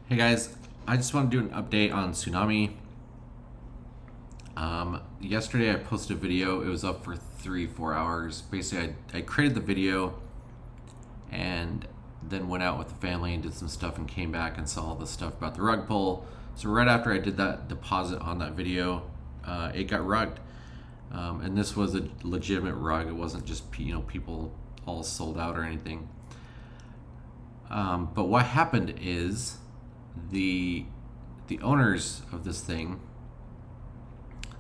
Hey guys, I just want to do an update on Tsunami. Yesterday I posted a video. It was up for 3-4 hours. Basically, I created the video and then went out with the family and did some stuff and came back and saw all the stuff about the rug pull. So right after I did that deposit on that video, it got rugged. And this was a legitimate rug. It wasn't just people all sold out or anything. But what happened is the the owners of this thing,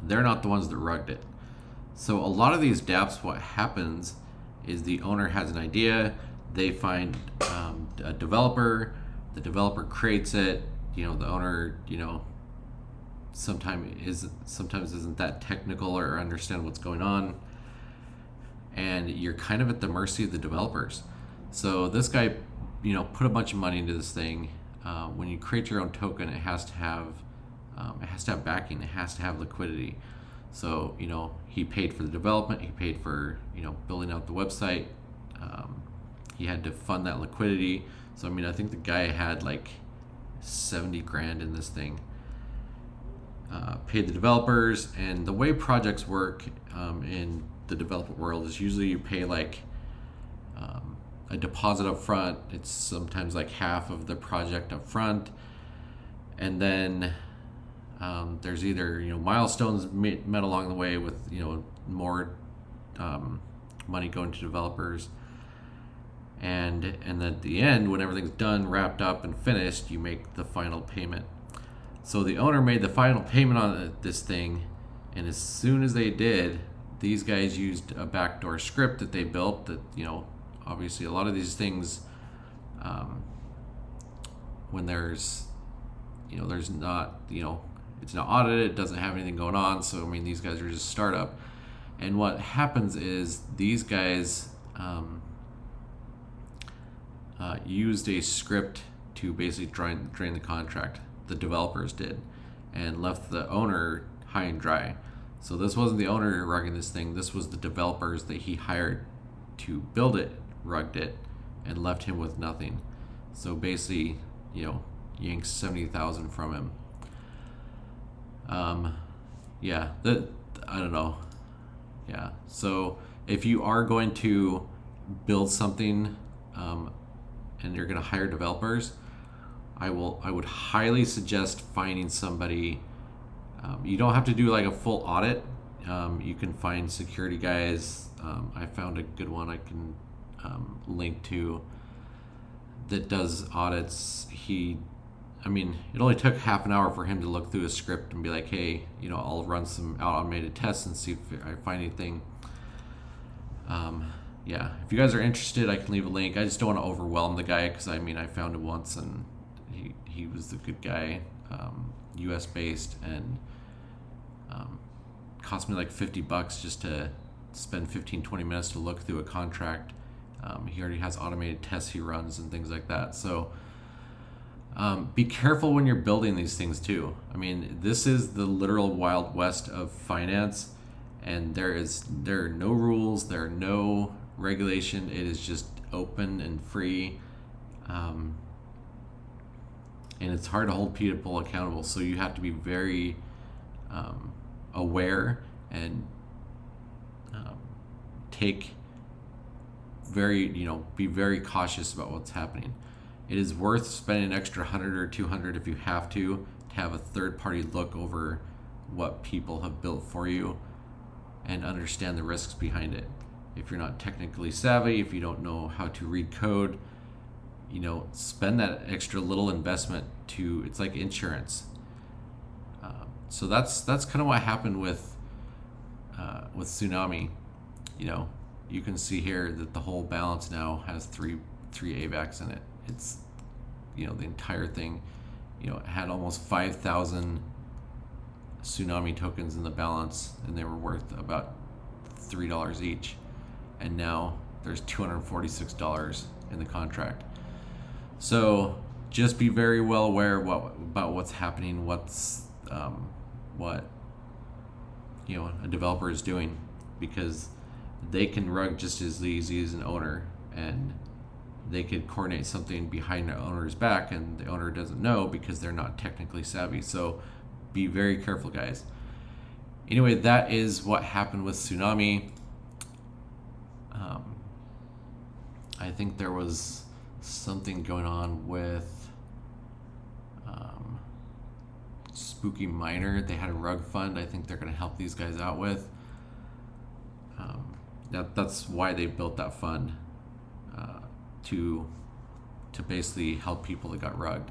they're not the ones that rugged it. So a lot of these dApps, what happens is the owner has an idea, they find a developer, the developer creates it. The owner, sometimes isn't that technical or understand what's going on, and you're kind of at the mercy of the developers. So this guy, put a bunch of money into this thing. When you create your own token, it has to have backing. It has to have liquidity. So he paid for the development. He paid for building out the website. He had to fund that liquidity. So I think the guy had like 70 grand in this thing. Paid the developers, and the way projects work in the development world is usually you pay like a deposit up front. It's sometimes like half of the project up front, and then there's either milestones met along the way with more money going to developers, and then at the end, when everything's done, wrapped up, and finished, you make the final payment. So the owner made the final payment on this thing, and as soon as they did, these guys used a backdoor script that they built that obviously a lot of these things, when there's not, it's not audited, it doesn't have anything going on. So these guys are just startup, and what happens is these guys used a script to basically drain the contract. The developers did, and left the owner high and dry. So this wasn't the owner rugging this thing. This was the developers that he hired to build it, rugged it, and left him with nothing. So basically, yanked 70,000 from him. Yeah, I don't know. Yeah. So if you are going to build something, and you're going to hire developers, I would highly suggest finding somebody. You don't have to do like a full audit. You can find security guys. I found a good one I can link to that does audits. It only took half an hour for him to look through a script and be like, hey, I'll run some automated tests and see if I find anything. Yeah, if you guys are interested, I can leave a link. I just don't want to overwhelm the guy because I found him once and he was the good guy, U.S. based, and cost me like $50 just to spend 15-20 minutes to look through a contract. He already has automated tests he runs and things like that. So be careful when you're building these things too. This is the literal Wild West of finance, and there are no rules, there are no regulation. It is just open and free. And it's hard to hold people accountable. So you have to be very aware and be very cautious about what's happening. It is worth spending an extra 100 or 200 if you have to have a third party look over what people have built for you and understand the risks behind it. If you're not technically savvy, if you don't know how to read code, spend that extra little investment it's like insurance. So that's kind of what happened with Tsunami. You can see here that the whole balance now has three AVAX in it. It's the entire thing. It had almost 5,000 Tsunami tokens in the balance, and they were worth about $3 each. And now there's $246 in the contract. So just be very well aware about what's happening, what a developer is doing, because they can rug just as easy as an owner, and they could coordinate something behind the owner's back, and the owner doesn't know because they're not technically savvy. So be very careful, guys. Anyway, that is what happened with Tsunami. I think there was something going on with Spooky Miner. They had a rug fund I think they're going to help these guys out with. That's why they built that fund, to basically help people that got rugged.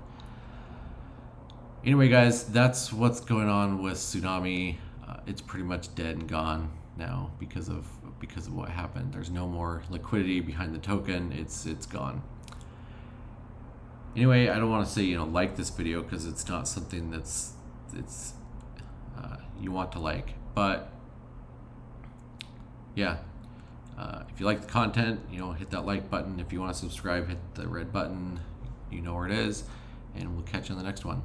Anyway, guys, that's what's going on with Tsunami. It's pretty much dead and gone now because of what happened. There's no more liquidity behind the token. It's gone. Anyway, I don't want to say like this video because it's not something that's you want to like, but yeah, if you like the content, hit that like button. If you want to subscribe, hit the red button. You know where it is, and we'll catch you on the next one.